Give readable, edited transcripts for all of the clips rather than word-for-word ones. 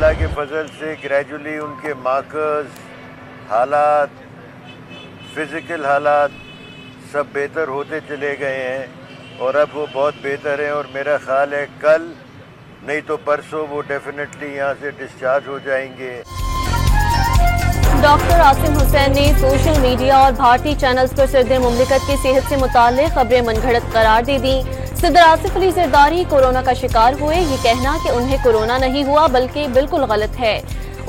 अल्लाह के फजल से ग्रेजुअली उनके मार्कर्स, हालात, फिज़िकल हालात सब बेहतर होते चले गए हैं और अब वो बहुत बेहतर हैं और मेरा ख्याल है कल नहीं तो परसों वो डेफिनेटली यहाँ से डिस्चार्ज हो जाएंगे। डॉक्टर आसिम हुसैन ने सोशल मीडिया और भारतीय चैनल्स पर सदर मुमलिकत की सेहत से मुताल्लिक़ खबरें मनगढ़ंत करार दे दी। सदर आसिफ अली जरदारी कोरोना का शिकार हुए, ये कहना कि उन्हें कोरोना नहीं हुआ बल्कि बिल्कुल गलत है।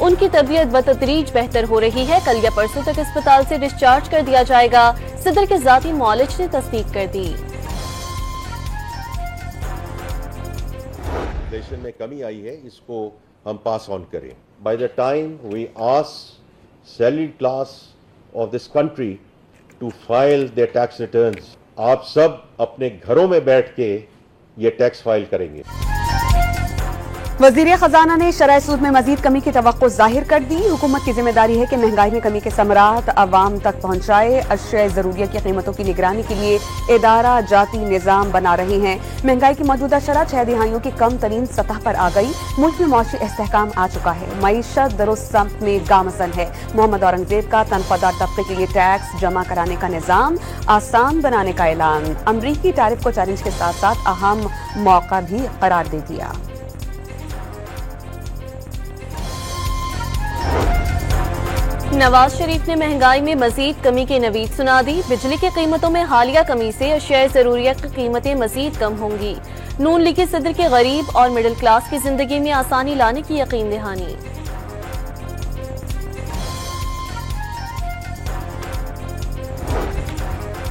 उनकी तबीयत बतदरीज बेहतर हो रही है, कल या परसों तक अस्पताल से डिस्चार्ज कर दिया जाएगा। सदर के ज़ाती मौलिज ने तस्दीक कर दी। में कमी आई है, इसको हम पास ऑन करें। By the time we ask salaried class of this country to file their tax returns, आप सब अपने घरों में बैठ के ये टैक्स फाइल करेंगे। वज़ीर ख़ज़ाना ने शरह सूद में मजीद कमी की तवक्को जाहिर कर दी। हुकूमत की जिम्मेदारी है कि महंगाई में कमी के समरात अवाम तक पहुँचाए। अशिया ज़रूरिया की कीमतों की निगरानी के लिए इदारा जाती निज़ाम बना रहे हैं। महंगाई की मौजूदा शरह 6 दिहाइयों की कम तरीन सतह पर आ गई। मुल्क में मौशी इस्तेहकाम आ चुका है, मईशत दुरुस्त सम्त में गामज़न है। मोहम्मद औरंगजेब का तनख्वाहदार तबके के लिए टैक्स जमा कराने का निज़ाम आसान बनाने का ऐलान। अमरीकी टैरिफ को चैलेंज के साथ साथ अहम मौका भी करार दे दिया। नवाज शरीफ ने महंगाई में मजीद कमी की नवीद सुना दी। बिजली की कीमतों में हालिया कमी से अशिया ज़रूरिया की कीमतें मजीद कम होंगी। नून लीग के सदर के गरीब और मिडिल क्लास की जिंदगी में आसानी लाने की यकीन दहानी।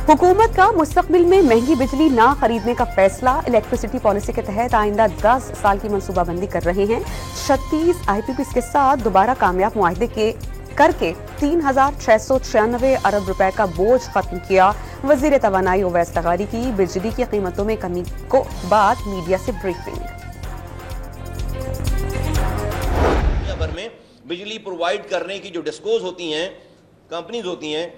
हुकूमत का मुस्तकबिल में महंगी बिजली ना खरीदने का फैसला। इलेक्ट्रिसिटी पॉलिसी के तहत आइंदा 10 साल की मनसूबाबंदी कर रहे हैं। 36 IPPs के साथ दोबारा कामयाब मुआहदे करके 3,696 अरब रुपए का बोझ खत्म किया। वजीर तवानाई ओवैस लगारी की बिजली की कीमतों में कमी को बाद मीडिया से ब्रीफिंग। दुनिया भर में बिजली प्रोवाइड करने की जो डिस्कोज होती हैं, कंपनीज होती हैं,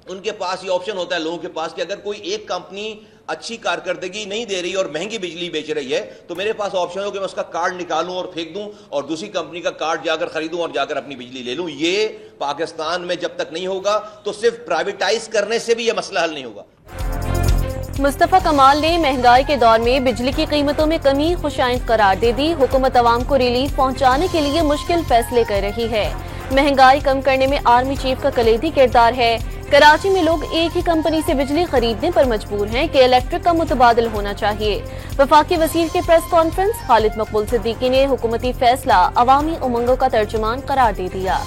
उनके पास ये ऑप्शन होता है लोगों के पास कि अगर कोई एक कंपनी अच्छी कारकर्दगी नहीं दे रही और महंगी बिजली बेच रही है तो मेरे पास ऑप्शन हो कि मैं उसका कार्ड निकालूं और फेंक दूं और दूसरी कंपनी का कार्ड जाकर खरीदूं और जाकर अपनी बिजली ले लूं। ये पाकिस्तान में जब तक नहीं होगा तो सिर्फ प्राइवेटाइज करने से भी ये मसला हल नहीं होगा। मुस्तफा कमाल ने महंगाई के दौर में बिजली की कीमतों में कमी खुशाइंद करार दे दी। हुकूमत अवाम को रिलीफ पहुंचाने के लिए मुश्किल फैसले कर रही है। महंगाई कम करने में आर्मी चीफ का कलीदी किरदार है। कराची में लोग एक ही कंपनी से बिजली खरीदने पर मजबूर हैं कि इलेक्ट्रिक का मुतबादिल होना चाहिए। वफाकी वज़ीर के प्रेस कॉन्फ्रेंस खालिद मकबूल सिद्दीकी ने हुकूमती फैसला अवामी उमंगों का तर्जुमान करार दे दिया।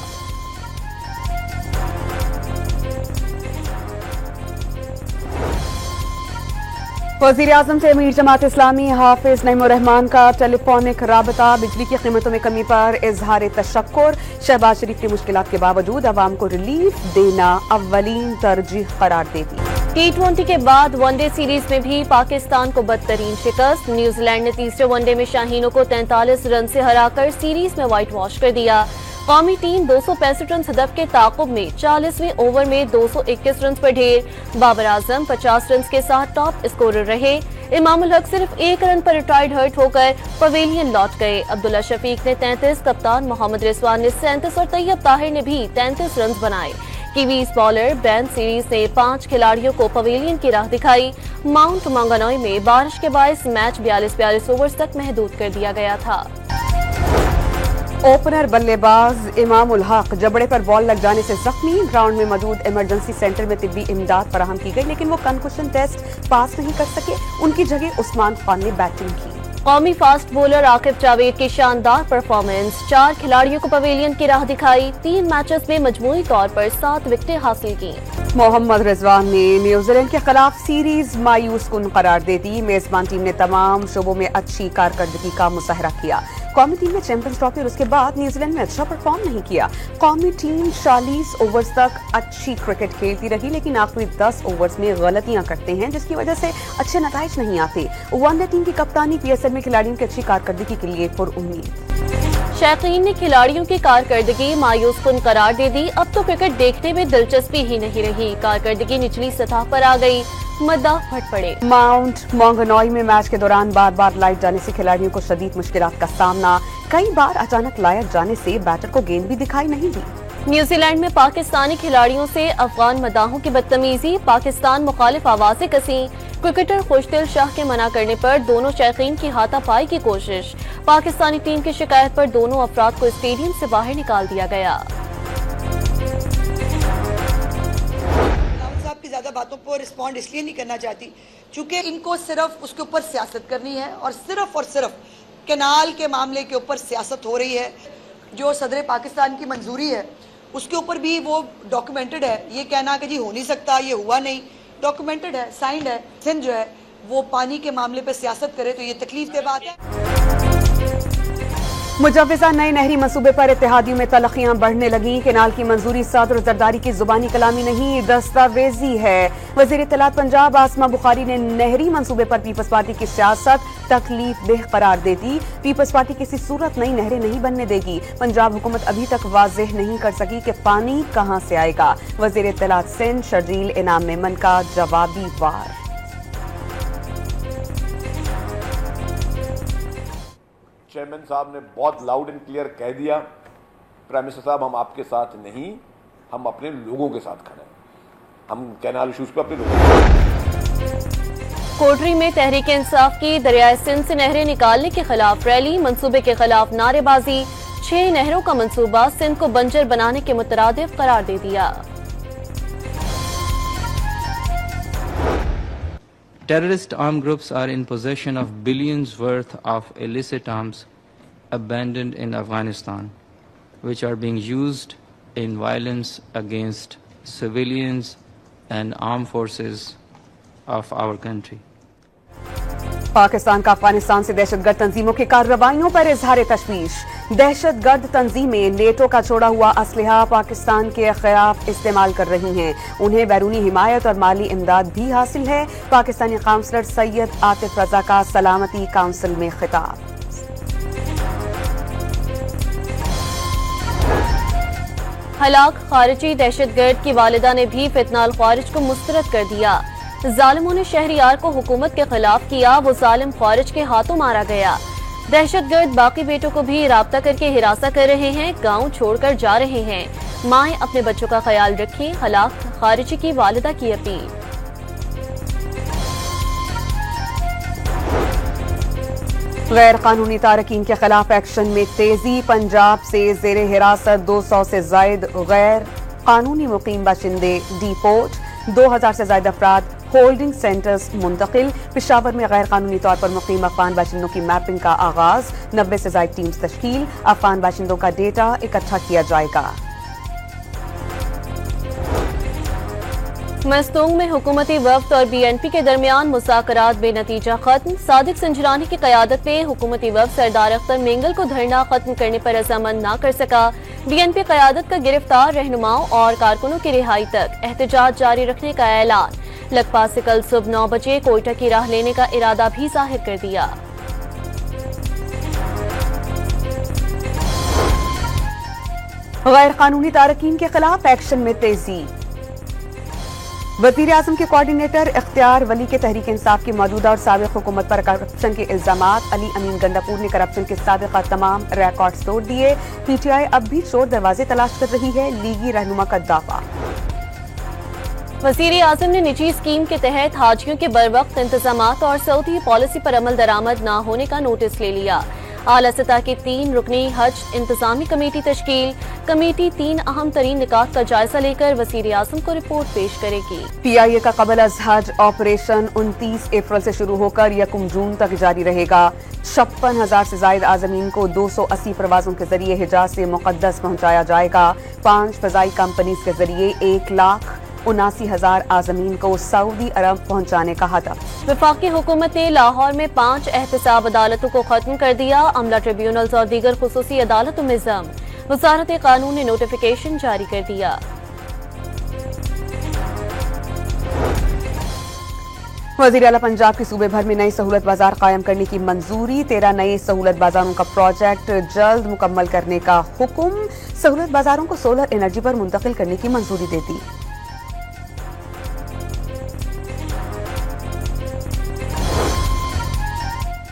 वज़ीर आज़म से अमीर जमात इस्लामी हाफिज नईमुर रहमान का टेलीफोनिक राबता। बिजली की कीमतों में कमी पर इजहार तशक्कुर। शहबाज शरीफ की मुश्किलात के बावजूद अवाम को रिलीफ देना अव्वलीन तरजीह करार दे दी। T20 के बाद वनडे सीरीज में भी पाकिस्तान को बदतरीन शिकस्त। न्यूजीलैंड ने तीसरे वनडे में शाहीनों को 43 रन से हराकर सीरीज में व्हाइट वॉश कर दिया। कौमी टीम 265 रन हदफ के ताक़ुब में 40वें ओवर में 221 रन पर ढेर। बाबर आजम 50 रन के साथ टॉप स्कोरर रहे। इमामुल हक सिर्फ 1 रन पर रिटायर्ड हर्ट होकर पवेलियन लौट गए। अब्दुल्ला शफीक ने 33, कप्तान मोहम्मद रिजवान ने 37 और तैयब ताहिर ने भी 33 रन बनाए। कीवीज बॉलर बैन सीरीज ने 5 खिलाड़ियों को पवेलियन की राह दिखाई। माउंट मांगानोई में बारिश के बायस मैच 42 ओवर्स तक महदूद कर दिया गया था। ओपनर बल्लेबाज इमामुल हक जबड़े पर बॉल लग जाने से जख्मी। ग्राउंड में मौजूद इमरजेंसी सेंटर में तिब्बी इमदाद फराहम की गई लेकिन वो कंकुशन टेस्ट पास नहीं कर सके। उनकी जगह उस्मान खान ने बैटिंग की। कौमी फास्ट बॉलर आकिब जावेद की शानदार परफॉर्मेंस। 4 खिलाड़ियों को पवेलियन की राह दिखाई। 3 मैचेस में मजमूई तौर पर 7 विकेटें हासिल की। मोहम्मद रिजवान ने न्यूजीलैंड के खिलाफ सीरीज मायूस कुन करार दे दी। मेजबान टीम ने तमाम शोबों में अच्छी कारकर्दगी का मुजाहरा किया। कौमी टीम ने चैंपियंस ट्रॉफी और उसके बाद न्यूजीलैंड में अच्छा परफॉर्म नहीं किया। कौमी टीम 40 ओवर्स तक अच्छी क्रिकेट खेलती रही लेकिन आखिरी 10 ओवर्स में गलतियां करते हैं जिसकी वजह से अच्छे नताइज नहीं आते। वनडे टीम की कप्तानी PSL में खिलाड़ियों की अच्छी कारकर्दगी के लिए पुरुम्मीद। شائقین نے کھلاڑیوں کی کارکردگی مایوس کن قرار دے دی. اب تو کرکٹ دیکھنے میں دلچسپی ہی نہیں رہی. کارکردگی نچلی سطح پر آ گئی. مداح پھٹ پڑے. ماؤنٹ مونگنوئی میں میچ کے دوران بار بار لائٹ جانے سے کھلاڑیوں کو شدید مشکلات کا سامنا. کئی بار اچانک لائٹ جانے سے بیٹر کو گیند بھی دکھائی نہیں دی. نیوزی لینڈ میں پاکستانی کھلاڑیوں سے افغان مداحوں کی بدتمیزی. پاکستان مخالف آوازیں کسیں. کرکٹر خوشدل شاہ کے منع کرنے پر دونوں شائقین کی ہاتھا پائی کی کوشش. پاکستانی ٹیم کی شکایت پر دونوں افراد کو اسٹیڈیم سے باہر نکال دیا گیا. صاحب کی زیادہ باتوں پر رسپونڈ اس لیے نہیں کرنا چاہتی چونکہ ان کو صرف اس کے اوپر سیاست کرنی ہے اور صرف کینال کے معاملے کے اوپر سیاست ہو رہی ہے. جو صدر پاکستان کی منظوری ہے اس کے اوپر بھی وہ ڈاکومنٹڈ ہے. یہ کہنا کہ جی ہو نہیں سکتا، یہ ہوا نہیں، ڈاکومنٹڈ ہے، سائنڈ ہے. سندھ جو ہے وہ پانی کے معاملے پہ سیاست کرے تو یہ تکلیف دہ بات ہے. مجوزہ نئے نہری منصوبے پر اتحادیوں میں تلخیاں بڑھنے لگیں. کینال کی منظوری صدر زرداری کی زبانی کلامی نہیں، دستاویزی ہے. وزیر اطلاعات پنجاب آسما بخاری نے نہری منصوبے پر پیپلز پارٹی کی سیاست تکلیف دہ قرار دے دی. پیپلز پارٹی کسی صورت نئی نہریں نہیں بننے دے گی. پنجاب حکومت ابھی تک واضح نہیں کر سکی کہ پانی کہاں سے آئے گا. وزیر اطلاعات سندھ شرجیل انعام میمن کا جوابی وار. چیئرمین صاحب نے بہت لاؤڈ اینڈ کلیئر کہہ دیا، پرائم منسٹر صاحب ہم آپ کے ساتھ نہیں، ہم اپنے لوگوں کے ساتھ کھڑے ہیں. ہم کینال ایشوز پہ اپنے لوگوں. کوٹری میں تحریک انصاف کی دریائے سندھ سے نہریں نکالنے کے خلاف ریلی. منصوبے کے خلاف نعرے بازی. 6 نہروں کا منصوبہ سندھ کو بنجر بنانے کے مترادف قرار دے دیا. Terrorist armed groups are in possession of billions worth of illicit arms abandoned in Afghanistan, which are being used in violence against civilians and armed forces of our country. Pakistan کا افغانستان سے دہشت گرد تنظیموں کی کارروائیوں پر اظہار تشویش. دہشت گرد تنظیمیں نیٹو کا چھوڑا ہوا اسلحہ پاکستان کے خلاف استعمال کر رہی ہیں. انہیں بیرونی حمایت اور مالی امداد بھی حاصل ہے. پاکستانی کونسلر سید عاطف رضا کا سلامتی کونسل میں خطاب. ہلاک خارجی دہشت گرد کی والدہ نے بھی فتنہ الخوارج کو مسترد کر دیا. ظالموں نے شہریار کو حکومت کے خلاف کیا، وہ ظالم خوارج کے ہاتھوں مارا گیا. دہشت گرد باقی بیٹوں کو بھی رابطہ کر کے ہراساں کر رہے ہیں، گاؤں چھوڑ کر جا رہے ہیں. مائیں اپنے بچوں کا خیال رکھیں، ہلاک خارجی کی والدہ کی اپیل. غیر قانونی تارکین کے خلاف ایکشن میں تیزی. پنجاب سے زیر حراست 200 سے زائد غیر قانونی مقیم باشندے ڈیپورٹ. 2000 سے زائد افراد ہولڈنگ سینٹرز منتقل. پشاور میں غیر قانونی طور پر مقیم افغان باشندوں کی میپنگ کا آغاز. 90 سے زائد ٹیمز تشکیل. افغان باشندوں کا ڈیٹا اکٹھا کیا جائے گا. مستونگ میں حکومتی وفد اور بی این پی کے درمیان مذاکرات بے نتیجہ ختم. صادق سنجرانی کی قیادت میں حکومتی وفد سردار اختر مینگل کو دھرنا ختم کرنے پر رضامند نہ کر سکا. بی این پی قیادت کا گرفتار رہنماؤں اور کارکنوں کی رہائی تک احتجاج جاری رکھنے کا اعلان. لکھپت سے کل صبح 9 بجے کوئٹہ کی راہ لینے کا ارادہ بھی ظاہر کر دیا. غیر قانونی تارکین کے خلاف ایکشن میں تیزی. وزیر اعظم کے کوارڈینیٹر اختیار ولی کے تحریک انصاف کی موجودہ اور سابق حکومت پر کرپشن کے الزامات. علی امین گنڈاپور نے کرپشن کے سابقہ تمام ریکارڈز توڑ دیے. پی ٹی آئی اب بھی چور دروازے تلاش کر رہی ہے، لیگی رہنما کا دعویٰ. وزیر اعظم نے نجی اسکیم کے تحت حاجیوں کے بروقت انتظامات اور سعودی پالیسی پر عمل درآمد نہ ہونے کا نوٹس لے لیا. اعلیٰ سطح کی 3 رکنی حج انتظامی کمیٹی تشکیل. کمیٹی 3 اہم ترین نکات کا جائزہ لے کر وزیر اعظم کو رپورٹ پیش کرے گی. پی آئی اے کا قبل از حج آپریشن 29 اپریل سے شروع ہو کر 1 جون تک جاری رہے گا. 56,000 سے زائد عازمین کو 280 پروازوں کے ذریعے حجاز سے مقدس پہنچایا جائے گا. 5 فضائی کمپنیز کے ذریعے 1,79,000 عازمین کو سعودی عرب پہنچانے کا ہدف. وفاقی حکومت نے لاہور میں 5 احتساب عدالتوں کو ختم کر دیا. عملہ ٹریبیونلز اور دیگر خصوصی عدالتوں میں ضم. وزارت قانون نے نوٹیفیکیشن جاری کر دیا. वज़ीर आला पंजाब की सूबे भर में नए सहूलत बाजार कायम करने की मंजूरी। 13 नए सहूलत बाजारों का प्रोजेक्ट जल्द मुकम्मल करने का हुक्म। सहूलत बाजारों को सोलर एनर्जी पर मुंतकिल करने की मंजूरी दे दी।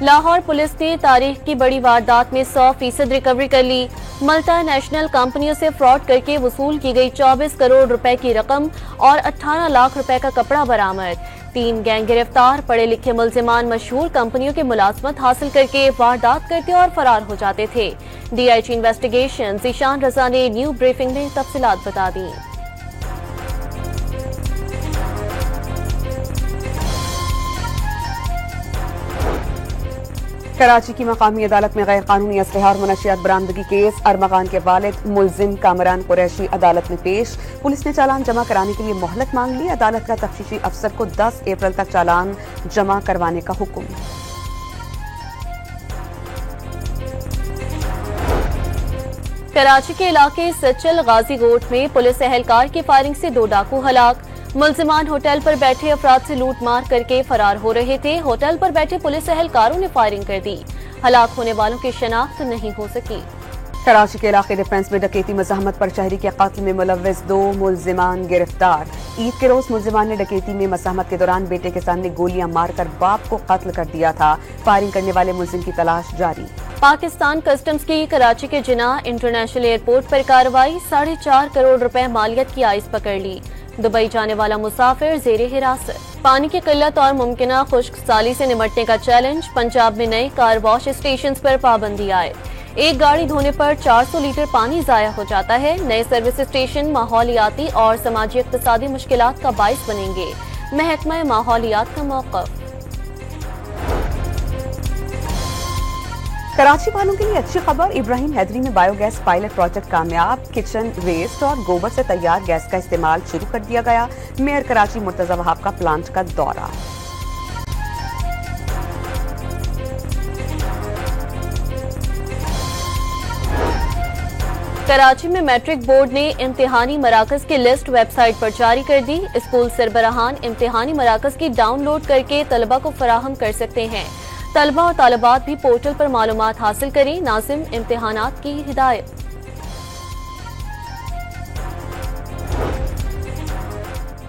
लाहौर पुलिस ने तारीख की बड़ी वारदात में 100% रिकवरी कर ली। मल्टा नेशनल कंपनियों से फ्रॉड करके वसूल की गई 24 करोड़ रुपए की रकम और 18 लाख रुपए का कपड़ा बरामद। 3 गैंग गिरफ्तार। पढ़े लिखे मुल्जिमान मशहूर कंपनियों की मुलाजमत हासिल करके वारदात करते और फरार हो जाते थे। डीआईजी इन्वेस्टिगेशन ज़ीशान रजा ने न्यू ब्रीफिंग में तफसीलात बता दी। कराची की मकामी अदालत में गैर कानूनी असलहा और मुनशियात बरामदगी केस। अरमगान के वालिद मुल्जिम कामरान कुरैशी अदालत में पेश। पुलिस ने चालान जमा कराने के लिए मोहलत मांग ली। अदालत का तफ्तीशी अफसर को 10 अप्रैल तक चालान जमा करवाने का हुक्म। कराची के इलाके सचल गाजी गोट में पुलिस एहलकार की फायरिंग से 2 डाकू हलाक। मुल्जिमान होटल पर बैठे अफराद से लूट मार करके फरार हो रहे थे। होटल पर बैठे पुलिस एहलकारों ने फायरिंग कर दी। हलाक होने वालों की शनाख्त नहीं हो सकी। कराची के इलाके डिफेंस में डकैती मज़ाहमत पर शहरी के कत्ल में मुलव्विस 2 मुल्जिमान गिरफ्तार। ईद के रोज मुल्जिमान ने डकैती में मज़ाहमत के दौरान बेटे के सामने गोलियां मारकर बाप को कत्ल कर दिया था। फायरिंग करने वाले मुल्जिम की तलाश जारी। पाकिस्तान कस्टम्स की कराची के जिनाह इंटरनेशनल एयरपोर्ट पर कार्रवाई। 4.5 करोड़ रुपए मालियत की आइस पकड़ ली। दुबई जाने वाला मुसाफिर जेरे हिरासत। पानी की किल्लत और मुमकिना खुश्क साली से निमटने का चैलेंज। पंजाब में नए कार वॉश स्टेशन पर पाबंदी आए। एक गाड़ी धोने पर 400 लीटर पानी जाया हो जाता है। नए सर्विस स्टेशन माहौलियाती और समाजी इक्तिसादी मुश्किलात का बाइस बनेंगे। महकमा माहौलियात का मौक़िफ़। कराची वालों के लिए अच्छी खबर। इब्राहिम हैदरी में बायोगैस पायलट प्रोजेक्ट कामयाब। किचन वेस्ट और गोबर से तैयार गैस का इस्तेमाल शुरू कर दिया गया। मेयर कराची मुर्तजा वहाब का प्लांट का दौरा। कराची में मैट्रिक बोर्ड ने इम्तिहानी मराकज की लिस्ट वेबसाइट पर जारी कर दी। स्कूल सरबराहान इम्तिहानी मराकज की डाउनलोड करके तलबा को फराहम कर सकते हैं। तलबा और तालिबात भी पोर्टल पर मालूमात हासिल करें। नाज़िम इम्तिहानात की हिदायत।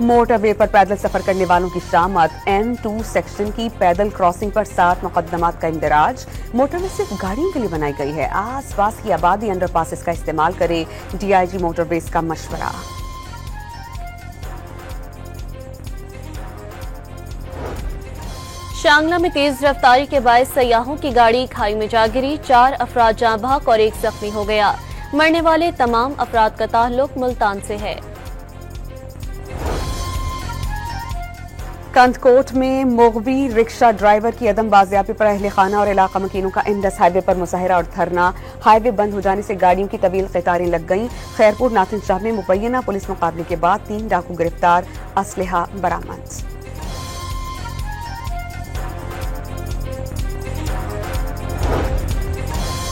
मोटरवे पर पैदल सफर करने वालों की शामत। M2 सेक्शन की पैदल क्रॉसिंग पर 7 मुकदमात का इंदराज। मोटरवे सिर्फ गाड़ियों के लिए बनाई गई है। आस पास की आबादी अंडरपासेस का इस्तेमाल करे। डीआईजी मोटरवेज का मशवरा। शांगला में तेज रफ्तारी के बायस सयाहों की गाड़ी खाई में जा गिरी। 4 अफराद जाँ बहक और 1 जख्मी हो गया। मरने वाले तमाम अफराद का ताल्लुक मुल्तान से है। कंदकोट में मोगवी रिक्शा ड्राइवर की अदम बाजियाबी पर अहले खाना और इलाका मकीनों का इंडस हाईवे पर मुजाहरा और धरना। हाईवे बंद हो जाने से गाड़ियों की तवील कतारें लग गईं। खैरपुर नातिन शाह में मुबैना पुलिस मुकाबले के बाद 3 डाकू गिरफ्तार। असलहा बरामद।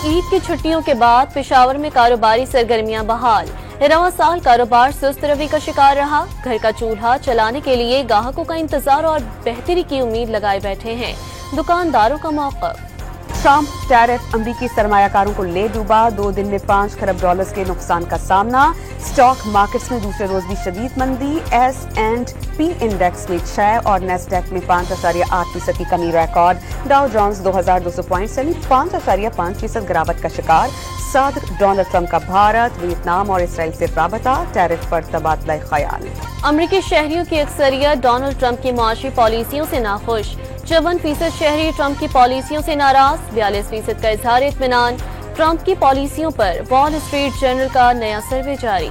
ईद की छुट्टियों के बाद पेशावर में कारोबारी सरगर्मियां बहाल। रवां साल कारोबार सुस्त रवि का शिकार रहा। घर का चूल्हा चलाने के लिए ग्राहकों का इंतजार और बेहतरी की उम्मीद लगाए बैठे हैं दुकानदारों का मौक़िफ़। ट्रंप टैरिफ अमरीकी सरमायाकारों को ले डूबा। 2 दिन में $5 खरब के नुकसान का सामना। स्टॉक मार्केट्स में दूसरे रोज भी शदीद मंदी। S&P इंडेक्स में 6 और नेस्डैक में 5.8% की कमी रिकॉर्ड। डाउ जोन्स 2200 पॉइंट से 5.5% गिरावट का शिकार। सदर डोनाल्ड ट्रंप का भारत, वियतनाम और इसराइल से राबता। टैरिफ पर तबादला ख्याल। अमरीकी शहरियों की अक्सरियत डोनाल्ड ट्रंप की मुआशी पॉलिसियों से नाखुश। 54% शहरी ट्रंप की पॉलिसियों से नाराज। 42% का इजहार इत्मीनान। ट्रंप की पॉलिसियों पर वॉल स्ट्रीट जर्नल का नया सर्वे जारी।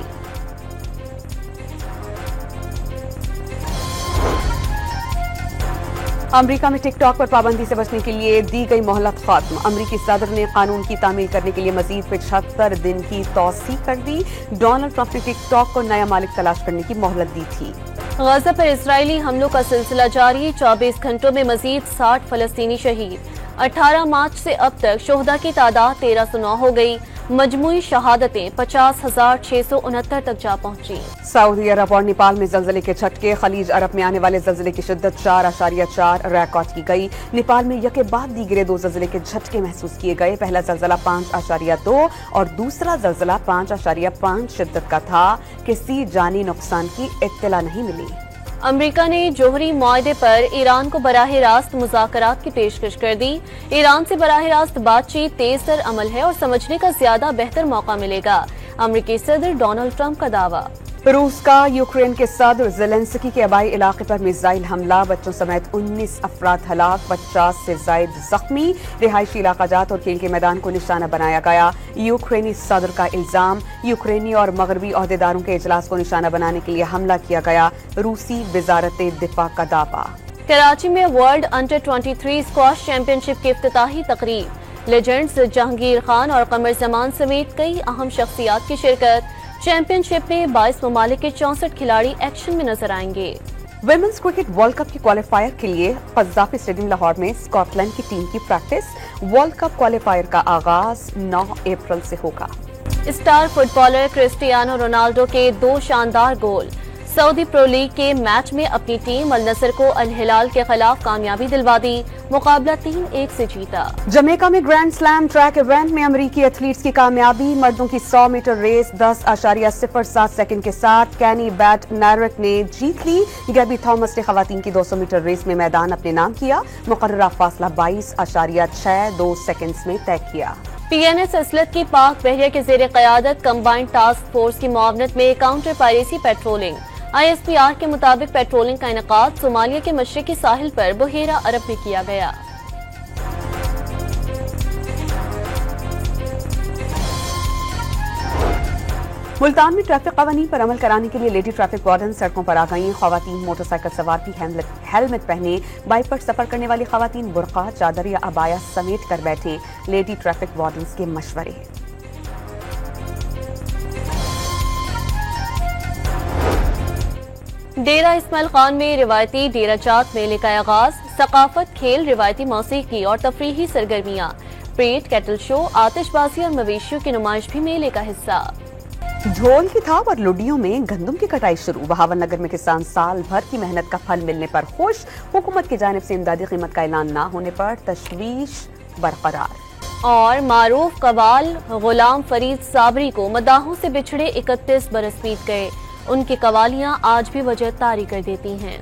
अमेरिका में टिकटॉक पर पाबंदी से बचने के लिए दी गई मोहलत खत्म। अमेरिकी सदर ने कानून की तामील करने के लिए मजीद 75 दिन की तौसीह कर दी। डोनाल्ड ट्रंप ने टिकटॉक को नया मालिक तलाश करने की मोहलत दी थी। गजा पर इजरायली हमलों का सिलसिला जारी। 24 घंटों में मजीद 60 फलस्तीनी शहीद। 18 मार्च से अब तक शोहदा की तादाद 1309 हो गई। मजमूई शहादतें 50,669 तक जा पहुंची। सऊदी अरब और नेपाल में जल्जले के झटके। खलीज अरब में आने वाले जल्जले की शिद्दत 4.4 रिकॉर्ड की गई। नेपाल में यके बाद दीगरे 2 जल्जले के झटके महसूस किए गए। पहला जल्जला 5.2 और दूसरा जल्जला 5.5 शिद्दत का था। किसी जानी नुकसान की इत्तला नहीं मिली। अमेरिका ने जोहरी मुआहदे पर ईरान को बराह रास्त मुज़ाकरात की पेशकश कर दी। ईरान से बराह रास्त बातचीत तेज तर अमल है और समझने का ज्यादा बेहतर मौका मिलेगा। अमेरिकी सदर डोनाल्ड ट्रंप का दावा। रूस का यूक्रेन के सदर ज़ेलेंस्की के आबाई इलाके पर मिसाइल हमला। बच्चों समेत 19 अफराद हलाक, 50 से जायद जख्मी। रिहायशी इलाकाजात और खेल के मैदान को निशाना बनाया गया। यूक्रेनी सदर का इल्जाम, यूक्रेनी और मगरबी ओहदेदारों के इजलास को निशाना बनाने के लिए हमला किया गया। रूसी वजारत दिफा का दावा। कराची में वर्ल्ड अंडर 23 स्क्वाश चैंपियनशिप की इफ्तिताही तकरीब। लेजेंड्स जहांगीर खान और कमर जमान समेत कई अहम शख्सियात की शिरकत। चैंपियनशिप में 22 ममालिक के 64 खिलाड़ी एक्शन में नजर आएंगे। विमेंस क्रिकेट वर्ल्ड कप के क्वालिफायर के लिए कज़ाफी स्टेडियम लाहौर में स्कॉटलैंड की टीम की प्रैक्टिस। वर्ल्ड कप क्वालिफायर का आगाज 9 अप्रैल से होगा। स्टार फुटबॉलर क्रिस्टियानो रोनाल्डो के 2 शानदार गोल। सऊदी प्रो लीग के मैच में अपनी टीम अल नसर को अल हिलाल के खिलाफ कामयाबी दिलवा दी। मुकाबला 3-1 से जीता। जमैका में ग्रैंड स्लैम ट्रैक इवेंट में अमरीकी एथलीट्स की कामयाबी। मर्दों की 100 मीटर रेस 10.07 सेकंड के साथ कैनी बैट नायरक ने जीत ली। गैबी थॉमस ने खवातीन की 200 मीटर रेस में मैदान अपने नाम किया। मुकर्ररा फासला 22.62 सेकंड्स में तय किया। PNS असलत की पाक बहरिया के जेर क़यादत कंबाइंड टास्क फोर्स की मुआवनत में काउंटर पायरेसी पेट्रोलिंग। ISPR के मुताबिक पेट्रोलिंग का इनकाद सोमालिया के मशरकी साहिल पर बहेरा अरब में किया गया। मुल्तान में ट्रैफिक कवानीन पर अमल कराने के लिए लेडी ट्रैफिक वार्डन सड़कों पर आ गई। खवातीन मोटरसाइकिल सवार भी हेलमेट पहने। बाइक पर सफर करने वाली खवातीन बुर्का, चादर या अबाया समेट कर बैठे। लेडी ट्रैफिक वार्डन के मशवरे। डेरा इस्माइल खान में रिवायती डेरा चाट मेले का आगाज। सकाफत, खेल, रिवायती मौसीकी और तफरीही सरगर्मियां, परेड, कैटल शो, आतिशबाजी और मवेशियों की नुमाइश भी मेले का हिस्सा। ढोल की थाप और लुडियों में गंदम की कटाई शुरू। बहावन नगर में किसान साल भर की मेहनत का फल मिलने पर खुश। हुकूमत की जानिब से इमदादी कीमत का ऐलान न होने पर तशवीश बरकरार। और मारूफ कवाल गुलाम फरीद साबरी को मदाहों से बिछड़े 31 बरस बीत गए। उनकी कवालियां आज भी वजह तारी कर देती हैं।